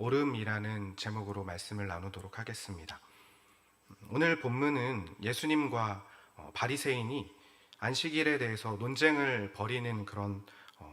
오름이라는 제목으로 말씀을 나누도록 하겠습니다. 오늘 본문은 예수님과 바리새인이 안식일에 대해서 논쟁을 벌이는 그런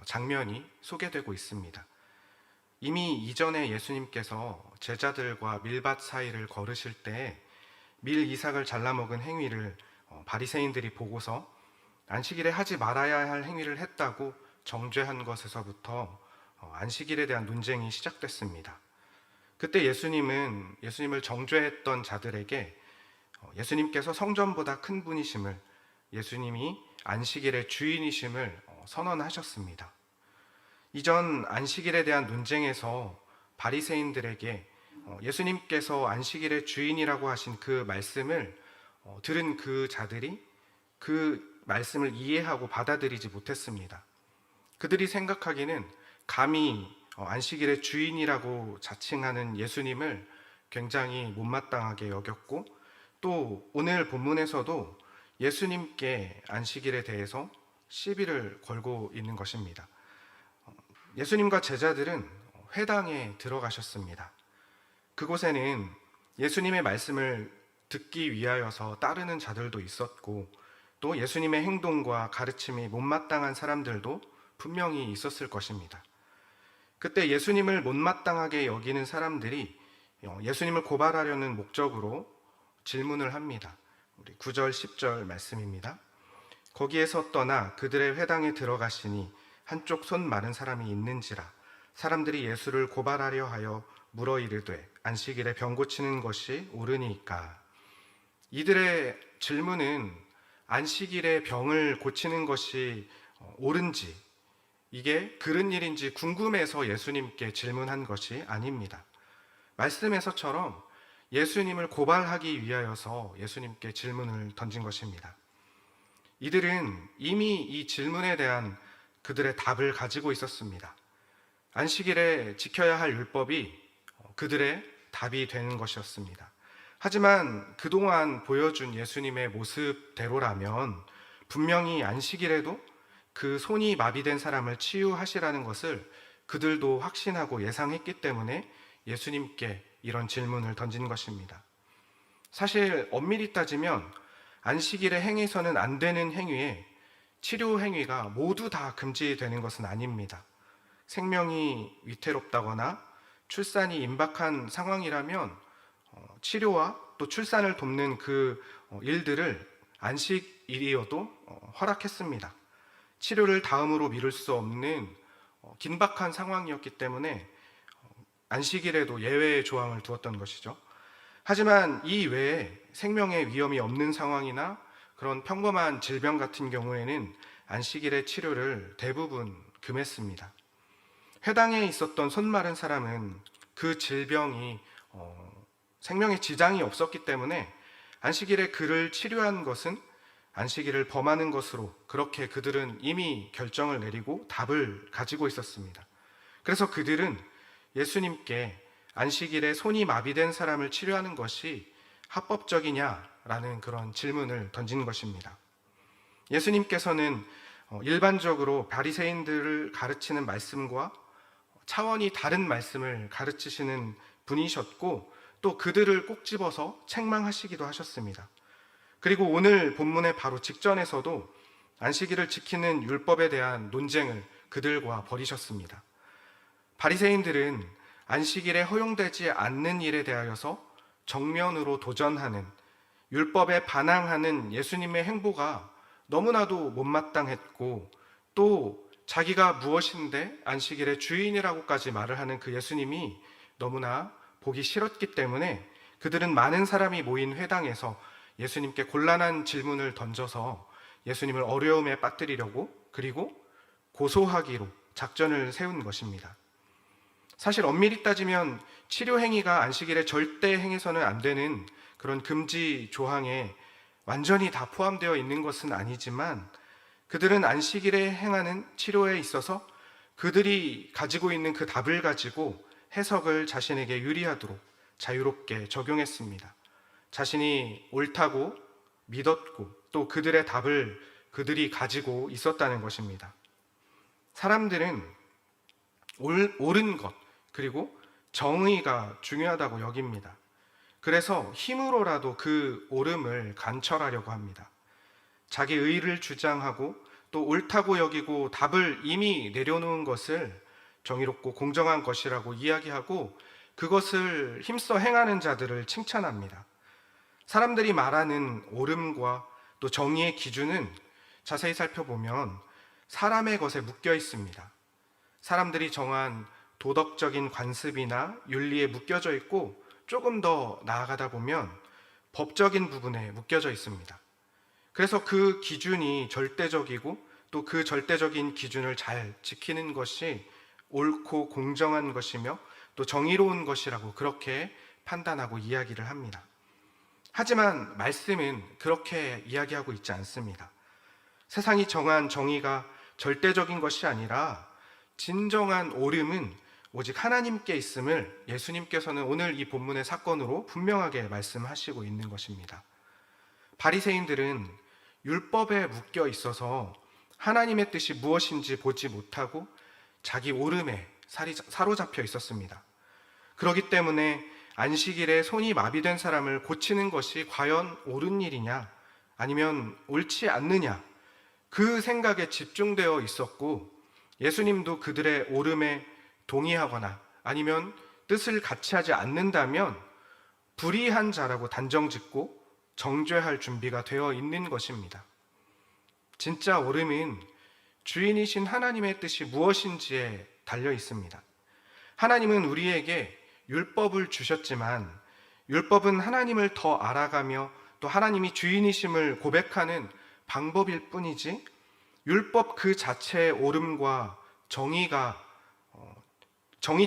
장면이 소개되고 있습니다. 이미 이전에 예수님께서 제자들과 밀밭 사이를 걸으실 때 밀 이삭을 잘라먹은 행위를 바리새인들이 보고서 안식일에 하지 말아야 할 행위를 했다고 정죄한 것에서부터 안식일에 대한 논쟁이 시작됐습니다. 그때 예수님을 정죄했던 자들에게 예수님께서 성전보다 큰 분이심을, 예수님이 안식일의 주인이심을 선언하셨습니다. 이전 안식일에 대한 논쟁에서 바리새인들에게 예수님께서 안식일의 주인이라고 하신 그 말씀을 들은 그 자들이 그 말씀을 이해하고 받아들이지 못했습니다. 그들이 생각하기는 감히 안식일의 주인이라고 자칭하는 예수님을 굉장히 못마땅하게 여겼고, 또 오늘 본문에서도 예수님께 안식일에 대해서 시비를 걸고 있는 것입니다. 예수님과 제자들은 회당에 들어가셨습니다. 그곳에는 예수님의 말씀을 듣기 위하여서 따르는 자들도 있었고, 또 예수님의 행동과 가르침이 못마땅한 사람들도 분명히 있었을 것입니다. 그때 예수님을 못마땅하게 여기는 사람들이 예수님을 고발하려는 목적으로 질문을 합니다. 우리 9절, 10절 말씀입니다. 거기에서 떠나 그들의 회당에 들어가시니 한쪽 손 마른 사람이 있는지라 사람들이 예수를 고발하려 하여 물어 이르되 안식일에 병 고치는 것이 옳으니까. 이들의 질문은 안식일에 병을 고치는 것이 옳은지, 이게 그른 일인지 궁금해서 예수님께 질문한 것이 아닙니다. 말씀에서처럼 예수님을 고발하기 위하여서 예수님께 질문을 던진 것입니다. 이들은 이미 이 질문에 대한 그들의 답을 가지고 있었습니다. 안식일에 지켜야 할 율법이 그들의 답이 되는 것이었습니다. 하지만 그동안 보여준 예수님의 모습대로라면 분명히 안식일에도 그 손이 마비된 사람을 치유하시라는 것을 그들도 확신하고 예상했기 때문에 예수님께 이런 질문을 던진 것입니다. 사실 엄밀히 따지면 안식일에 행해서는 안 되는 행위에 치료 행위가 모두 다 금지되는 것은 아닙니다. 생명이 위태롭다거나 출산이 임박한 상황이라면 치료와 또 출산을 돕는 그 일들을 안식일이어도 허락했습니다. 치료를 다음으로 미룰 수 없는 긴박한 상황이었기 때문에 안식일에도 예외의 조항을 두었던 것이죠. 하지만 이 외에 생명의 위험이 없는 상황이나 그런 평범한 질병 같은 경우에는 안식일의 치료를 대부분 금했습니다. 회당에 있었던 손 마른 사람은 그 질병이 생명에 지장이 없었기 때문에 안식일에 그를 치료한 것은 안식일을 범하는 것으로 그렇게 그들은 이미 결정을 내리고 답을 가지고 있었습니다. 그래서 그들은 예수님께 안식일에 손이 마비된 사람을 치료하는 것이 합법적이냐라는 그런 질문을 던진 것입니다. 예수님께서는 일반적으로 바리새인들을 가르치는 말씀과 차원이 다른 말씀을 가르치시는 분이셨고, 또 그들을 꼭 집어서 책망하시기도 하셨습니다. 그리고 오늘 본문의 바로 직전에서도 안식일을 지키는 율법에 대한 논쟁을 그들과 벌이셨습니다. 바리새인들은 안식일에 허용되지 않는 일에 대하여서 정면으로 도전하는, 율법에 반항하는 예수님의 행보가 너무나도 못마땅했고, 또 자기가 무엇인데 안식일의 주인이라고까지 말을 하는 그 예수님이 너무나 보기 싫었기 때문에 그들은 많은 사람이 모인 회당에서 예수님께 곤란한 질문을 던져서 예수님을 어려움에 빠뜨리려고, 그리고 고소하기로 작전을 세운 것입니다. 사실 엄밀히 따지면 치료 행위가 안식일에 절대 행해서는 안 되는 그런 금지 조항에 완전히 다 포함되어 있는 것은 아니지만, 그들은 안식일에 행하는 치료에 있어서 그들이 가지고 있는 그 답을 가지고 해석을 자신에게 유리하도록 자유롭게 적용했습니다. 자신이 옳다고 믿었고, 또 그들의 답을 그들이 가지고 있었다는 것입니다. 사람들은 옳은 것, 그리고 정의가 중요하다고 여깁니다. 그래서 힘으로라도 그 옳음을 관철하려고 합니다. 자기 의를 주장하고 또 옳다고 여기고 답을 이미 내려놓은 것을 정의롭고 공정한 것이라고 이야기하고 그것을 힘써 행하는 자들을 칭찬합니다. 사람들이 말하는 옳음과 또 정의의 기준은 자세히 살펴보면 사람의 것에 묶여 있습니다. 사람들이 정한 도덕적인 관습이나 윤리에 묶여져 있고 조금 더 나아가다 보면 법적인 부분에 묶여져 있습니다. 그래서 그 기준이 절대적이고 또 그 절대적인 기준을 잘 지키는 것이 옳고 공정한 것이며 또 정의로운 것이라고 그렇게 판단하고 이야기를 합니다. 하지만 말씀은 그렇게 이야기하고 있지 않습니다. 세상이 정한 정의가 절대적인 것이 아니라 진정한 옳음은 오직 하나님께 있음을 예수님께서는 오늘 이 본문의 사건으로 분명하게 말씀하시고 있는 것입니다. 바리새인들은 율법에 묶여 있어서 하나님의 뜻이 무엇인지 보지 못하고 자기 옳음에 사로잡혀 있었습니다. 그렇기 때문에 안식일에 손이 마비된 사람을 고치는 것이 과연 옳은 일이냐 아니면 옳지 않느냐 그 생각에 집중되어 있었고 예수님도 그들의 옳음에 동의하거나 아니면 뜻을 같이 하지 않는다면 불의한 자라고 단정짓고 정죄할 준비가 되어 있는 것입니다. 진짜 옳음은 주인이신 하나님의 뜻이 무엇인지에 달려 있습니다. 하나님은 우리에게 율법을 주셨지만 율법은 하나님을 더 알아가며 또 하나님이 주인이심을 고백하는 방법일 뿐이지 율법 그 자체의 옳음과 정의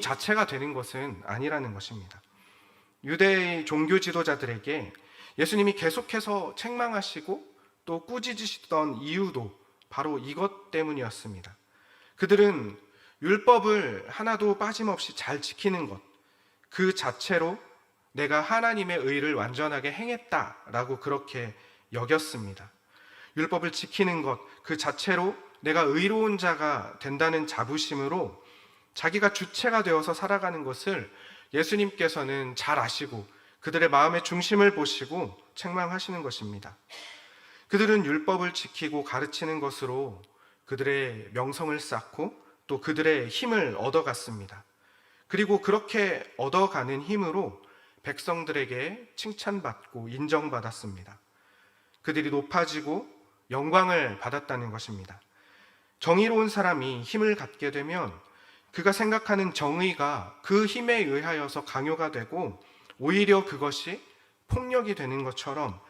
자체가 되는 것은 아니라는 것입니다. 유대의 종교 지도자들에게 예수님이 계속해서 책망하시고 또 꾸짖으시던 이유도 바로 이것 때문이었습니다. 그들은 율법을 하나도 빠짐없이 잘 지키는 것, 그 자체로 내가 하나님의 의를 완전하게 행했다라고 그렇게 여겼습니다. 율법을 지키는 것, 그 자체로 내가 의로운 자가 된다는 자부심으로 자기가 주체가 되어서 살아가는 것을 예수님께서는 잘 아시고 그들의 마음의 중심을 보시고 책망하시는 것입니다. 그들은 율법을 지키고 가르치는 것으로 그들의 명성을 쌓고 또 그들의 힘을 얻어갔습니다. 그리고 그렇게 얻어가는 힘으로 백성들에게 칭찬받고 인정받았습니다. 그들이 높아지고 영광을 받았다는 것입니다. 정의로운 사람이 힘을 갖게 되면 그가 생각하는 정의가 그 힘에 의하여서 강요가 되고 오히려 그것이 폭력이 되는 것처럼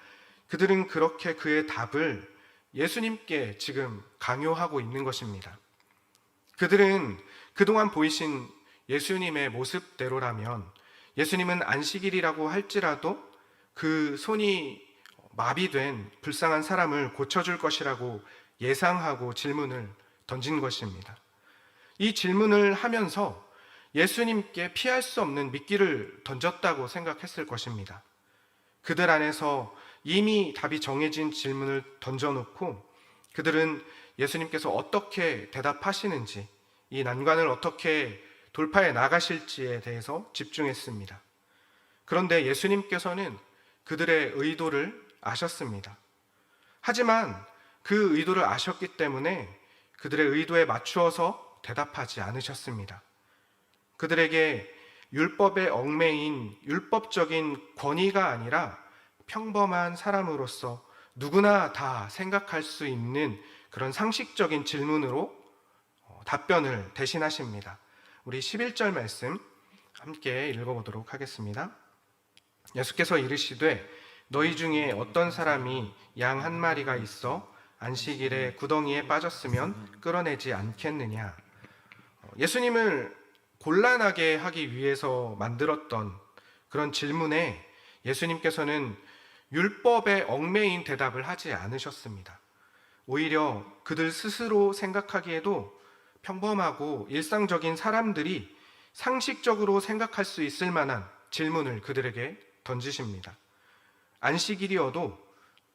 그들은 그렇게 그의 답을 예수님께 지금 강요하고 있는 것입니다. 그들은 그동안 보이신 예수님의 모습대로라면 예수님은 안식일이라고 할지라도 그 손이 마비된 불쌍한 사람을 고쳐줄 것이라고 예상하고 질문을 던진 것입니다. 이 질문을 하면서 예수님께 피할 수 없는 미끼를 던졌다고 생각했을 것입니다. 그들 안에서 이미 답이 정해진 질문을 던져놓고 그들은 예수님께서 어떻게 대답하시는지 이 난관을 어떻게 돌파해 나가실지에 대해서 집중했습니다. 그런데 예수님께서는 그들의 의도를 아셨습니다. 하지만 그 의도를 아셨기 때문에 그들의 의도에 맞추어서 대답하지 않으셨습니다. 그들에게 율법의 얽매인 율법적인 권위가 아니라 평범한 사람으로서 누구나 다 생각할 수 있는 그런 상식적인 질문으로 답변을 대신하십니다. 우리 11절 말씀 함께 읽어보도록 하겠습니다. 예수께서 이르시되 너희 중에 어떤 사람이 양 한 마리가 있어 안식일에 구덩이에 빠졌으면 끌어내지 않겠느냐. 예수님을 곤란하게 하기 위해서 만들었던 그런 질문에 예수님께서는 율법에 얽매인 대답을 하지 않으셨습니다. 오히려 그들 스스로 생각하기에도 평범하고 일상적인 사람들이 상식적으로 생각할 수 있을 만한 질문을 그들에게 던지십니다. 안식일이어도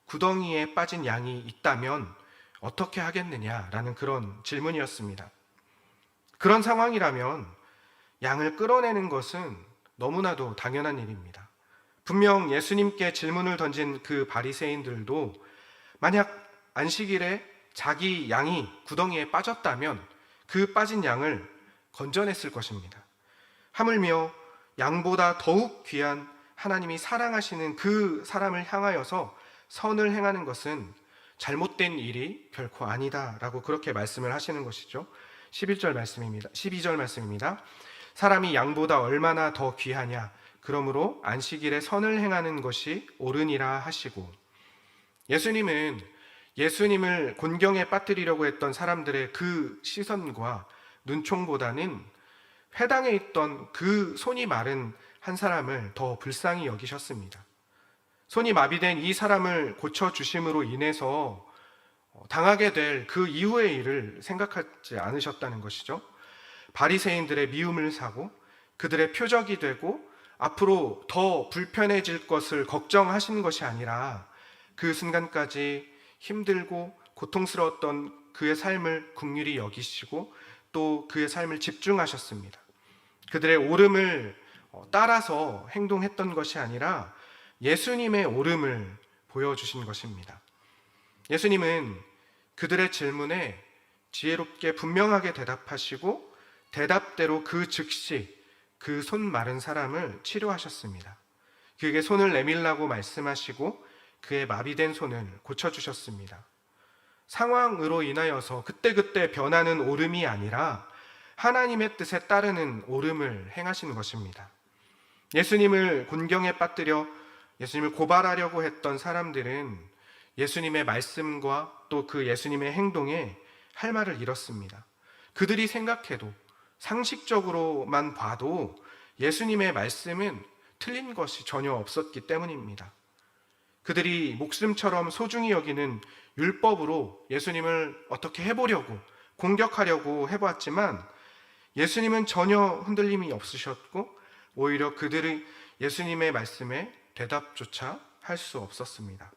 구덩이에 빠진 양이 있다면 어떻게 하겠느냐라는 그런 질문이었습니다. 그런 상황이라면 양을 끌어내는 것은 너무나도 당연한 일입니다. 분명 예수님께 질문을 던진 그 바리새인들도 만약 안식일에 자기 양이 구덩이에 빠졌다면 그 빠진 양을 건져냈을 것입니다. 하물며 양보다 더욱 귀한 하나님이 사랑하시는 그 사람을 향하여서 선을 행하는 것은 잘못된 일이 결코 아니다라고 그렇게 말씀을 하시는 것이죠. 11절 말씀입니다. 12절 말씀입니다. 사람이 양보다 얼마나 더 귀하냐. 그러므로 안식일에 선을 행하는 것이 옳으니라 하시고, 예수님을 곤경에 빠뜨리려고 했던 사람들의 그 시선과 눈총보다는 회당에 있던 그 손이 마른 한 사람을 더 불쌍히 여기셨습니다. 손이 마비된 이 사람을 고쳐주심으로 인해서 당하게 될 그 이후의 일을 생각하지 않으셨다는 것이죠. 바리새인들의 미움을 사고 그들의 표적이 되고 앞으로 더 불편해질 것을 걱정하신 것이 아니라 그 순간까지 힘들고 고통스러웠던 그의 삶을 긍휼히 여기시고 또 그의 삶을 집중하셨습니다. 그들의 옳음을 따라서 행동했던 것이 아니라 예수님의 옳음을 보여주신 것입니다. 예수님은 그들의 질문에 지혜롭게 분명하게 대답하시고 대답대로 그 즉시 그 손 마른 사람을 치료하셨습니다. 그에게 손을 내밀라고 말씀하시고 그의 마비된 손을 고쳐주셨습니다. 상황으로 인하여서 그때그때 변하는 옳음이 아니라 하나님의 뜻에 따르는 옳음을 행하시는 것입니다. 예수님을 곤경에 빠뜨려 예수님을 고발하려고 했던 사람들은 예수님의 말씀과 또 그 예수님의 행동에 할 말을 잃었습니다. 그들이 생각해도 상식적으로만 봐도 예수님의 말씀은 틀린 것이 전혀 없었기 때문입니다. 그들이 목숨처럼 소중히 여기는 율법으로 예수님을 어떻게 해보려고 공격하려고 해보았지만 예수님은 전혀 흔들림이 없으셨고 오히려 그들이 예수님의 말씀에 대답조차 할 수 없었습니다.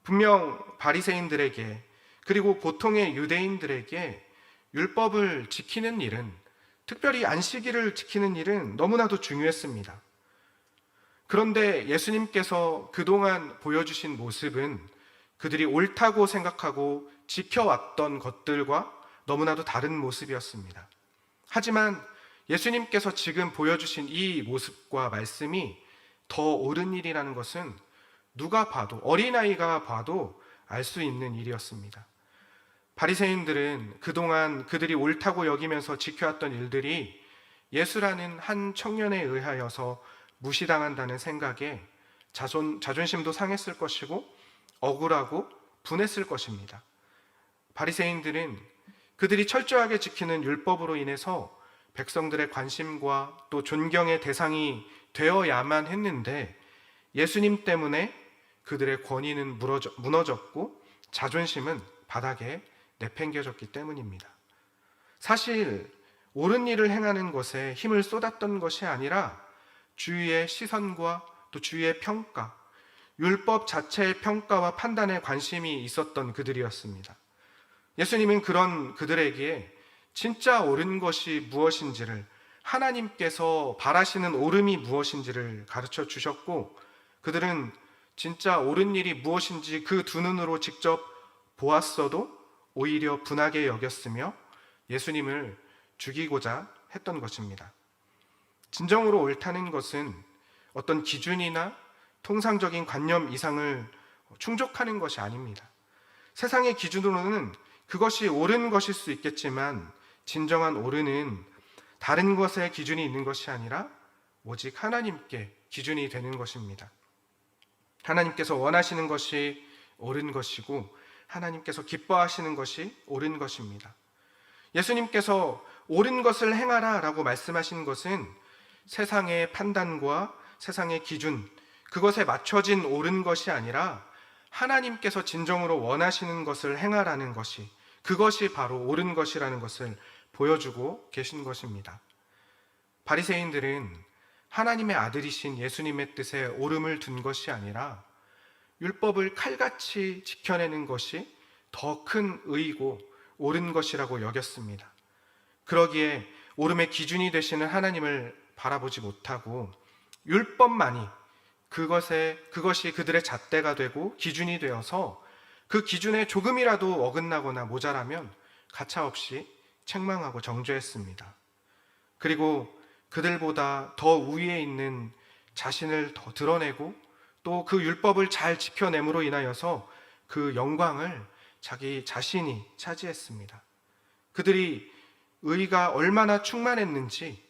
분명 바리새인들에게 그리고 보통의 유대인들에게 율법을 지키는 일은, 특별히 안식일을 지키는 일은 너무나도 중요했습니다. 그런데 예수님께서 그동안 보여주신 모습은 그들이 옳다고 생각하고 지켜왔던 것들과 너무나도 다른 모습이었습니다. 하지만 예수님께서 지금 보여주신 이 모습과 말씀이 더 옳은 일이라는 것은 누가 봐도, 어린아이가 봐도 알 수 있는 일이었습니다. 바리새인들은 그동안 그들이 옳다고 여기면서 지켜왔던 일들이 예수라는 한 청년에 의하여서 무시당한다는 생각에 자존심도 상했을 것이고 억울하고 분했을 것입니다. 바리새인들은 그들이 철저하게 지키는 율법으로 인해서 백성들의 관심과 또 존경의 대상이 되어야만 했는데 예수님 때문에 그들의 권위는 무너졌고 자존심은 바닥에 내팽겨졌기 때문입니다. 사실 옳은 일을 행하는 것에 힘을 쏟았던 것이 아니라 주위의 시선과 또 주위의 평가, 율법 자체의 평가와 판단에 관심이 있었던 그들이었습니다. 예수님은 그런 그들에게 진짜 옳은 것이 무엇인지를, 하나님께서 바라시는 옳음이 무엇인지를 가르쳐 주셨고, 그들은 진짜 옳은 일이 무엇인지 그 두 눈으로 직접 보았어도 오히려 분하게 여겼으며 예수님을 죽이고자 했던 것입니다. 진정으로 옳다는 것은 어떤 기준이나 통상적인 관념 이상을 충족하는 것이 아닙니다. 세상의 기준으로는 그것이 옳은 것일 수 있겠지만 진정한 옳음은 다른 것에 기준이 있는 것이 아니라 오직 하나님께 기준이 되는 것입니다. 하나님께서 원하시는 것이 옳은 것이고 하나님께서 기뻐하시는 것이 옳은 것입니다. 예수님께서 옳은 것을 행하라 라고 말씀하신 것은 세상의 판단과 세상의 기준, 그것에 맞춰진 옳은 것이 아니라 하나님께서 진정으로 원하시는 것을 행하라는 것이, 그것이 바로 옳은 것이라는 것을 보여주고 계신 것입니다. 바리새인들은 하나님의 아들이신 예수님의 뜻에 옳음을 둔 것이 아니라 율법을 칼같이 지켜내는 것이 더 큰 의이고 옳은 것이라고 여겼습니다. 그러기에 오름의 기준이 되시는 하나님을 바라보지 못하고 율법만이 그것이 그들의 잣대가 되고 기준이 되어서 그 기준에 조금이라도 어긋나거나 모자라면 가차없이 책망하고 정죄했습니다. 그리고 그들보다 더 우위에 있는 자신을 더 드러내고 또 그 율법을 잘 지켜냄으로 인하여서 그 영광을 자기 자신이 차지했습니다. 그들이 의가 얼마나 충만했는지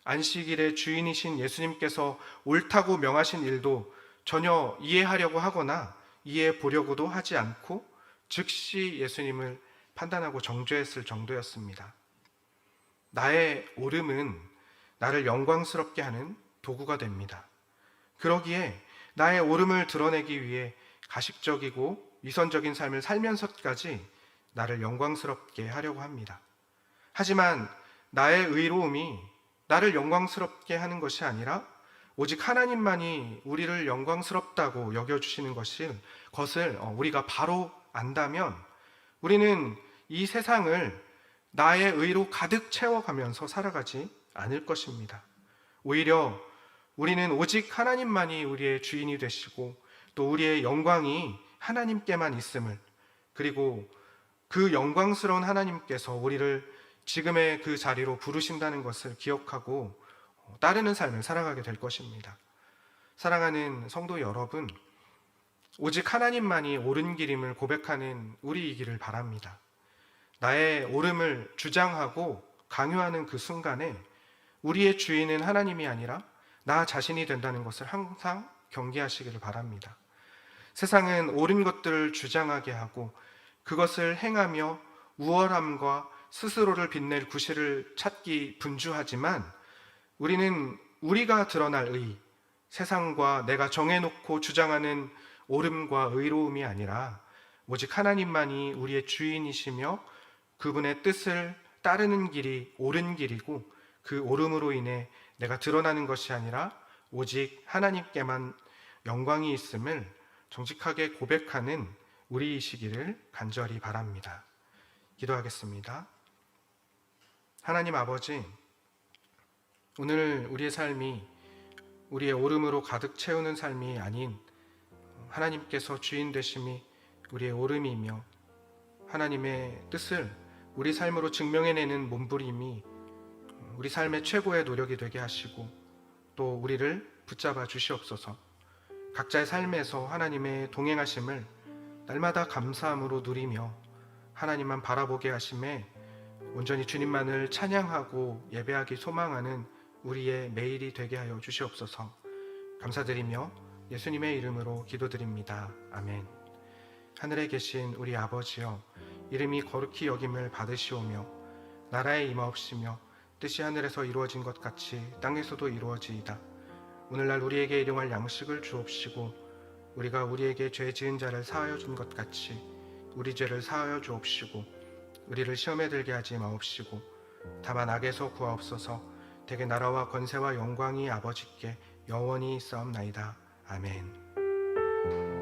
안식일의 주인이신 예수님께서 옳다고 명하신 일도 전혀 이해하려고 하거나 이해해 보려고도 하지 않고 즉시 예수님을 판단하고 정죄했을 정도였습니다. 나의 오름은 나를 영광스럽게 하는 도구가 됩니다. 그러기에 나의 오름을 드러내기 위해 가식적이고 위선적인 삶을 살면서까지 나를 영광스럽게 하려고 합니다. 하지만 나의 의로움이 나를 영광스럽게 하는 것이 아니라 오직 하나님만이 우리를 영광스럽다고 여겨주시는 것을 우리가 바로 안다면 우리는 이 세상을 나의 의로 가득 채워가면서 살아가지 않을 것입니다. 오히려 우리는 오직 하나님만이 우리의 주인이 되시고 또 우리의 영광이 하나님께만 있음을, 그리고 그 영광스러운 하나님께서 우리를 지금의 그 자리로 부르신다는 것을 기억하고 따르는 삶을 살아가게 될 것입니다. 사랑하는 성도 여러분, 오직 하나님만이 옳은 길임을 고백하는 우리이기를 바랍니다. 나의 옳음을 주장하고 강요하는 그 순간에 우리의 주인은 하나님이 아니라 나 자신이 된다는 것을 항상 경계하시기를 바랍니다. 세상은 옳은 것들을 주장하게 하고 그것을 행하며 우월함과 스스로를 빛낼 구실을 찾기 분주하지만 우리는 우리가 드러날 의, 세상과 내가 정해놓고 주장하는 옳음과 의로움이 아니라 오직 하나님만이 우리의 주인이시며 그분의 뜻을 따르는 길이 옳은 길이고 그 옳음으로 인해 내가 드러나는 것이 아니라 오직 하나님께만 영광이 있음을 정직하게 고백하는 우리이시기를 간절히 바랍니다. 기도하겠습니다. 하나님 아버지, 오늘 우리의 삶이 우리의 오름으로 가득 채우는 삶이 아닌 하나님께서 주인 되심이 우리의 오름이며 하나님의 뜻을 우리 삶으로 증명해내는 몸부림이 우리 삶의 최고의 노력이 되게 하시고 또 우리를 붙잡아 주시옵소서. 각자의 삶에서 하나님의 동행하심을 날마다 감사함으로 누리며 하나님만 바라보게 하심에 온전히 주님만을 찬양하고 예배하기 소망하는 우리의 매일이 되게 하여 주시옵소서. 감사드리며 예수님의 이름으로 기도드립니다. 아멘. 하늘에 계신 우리 아버지여, 이름이 거룩히 여김을 받으시오며 나라에 임하옵시며 뜻이 하늘에서 이루어진 것 같이 땅에서도 이루어지이다. 오늘날 우리에게 일용할 양식을 주옵시고 우리가 우리에게 죄 지은 자를 사하여 준 것 같이 우리 죄를 사하여 주옵시고 우리를 시험에 들게 하지 마옵시고 다만 악에서 구하옵소서. 대개 나라와 권세와 영광이 아버지께 영원히 있사옵나이다. 아멘.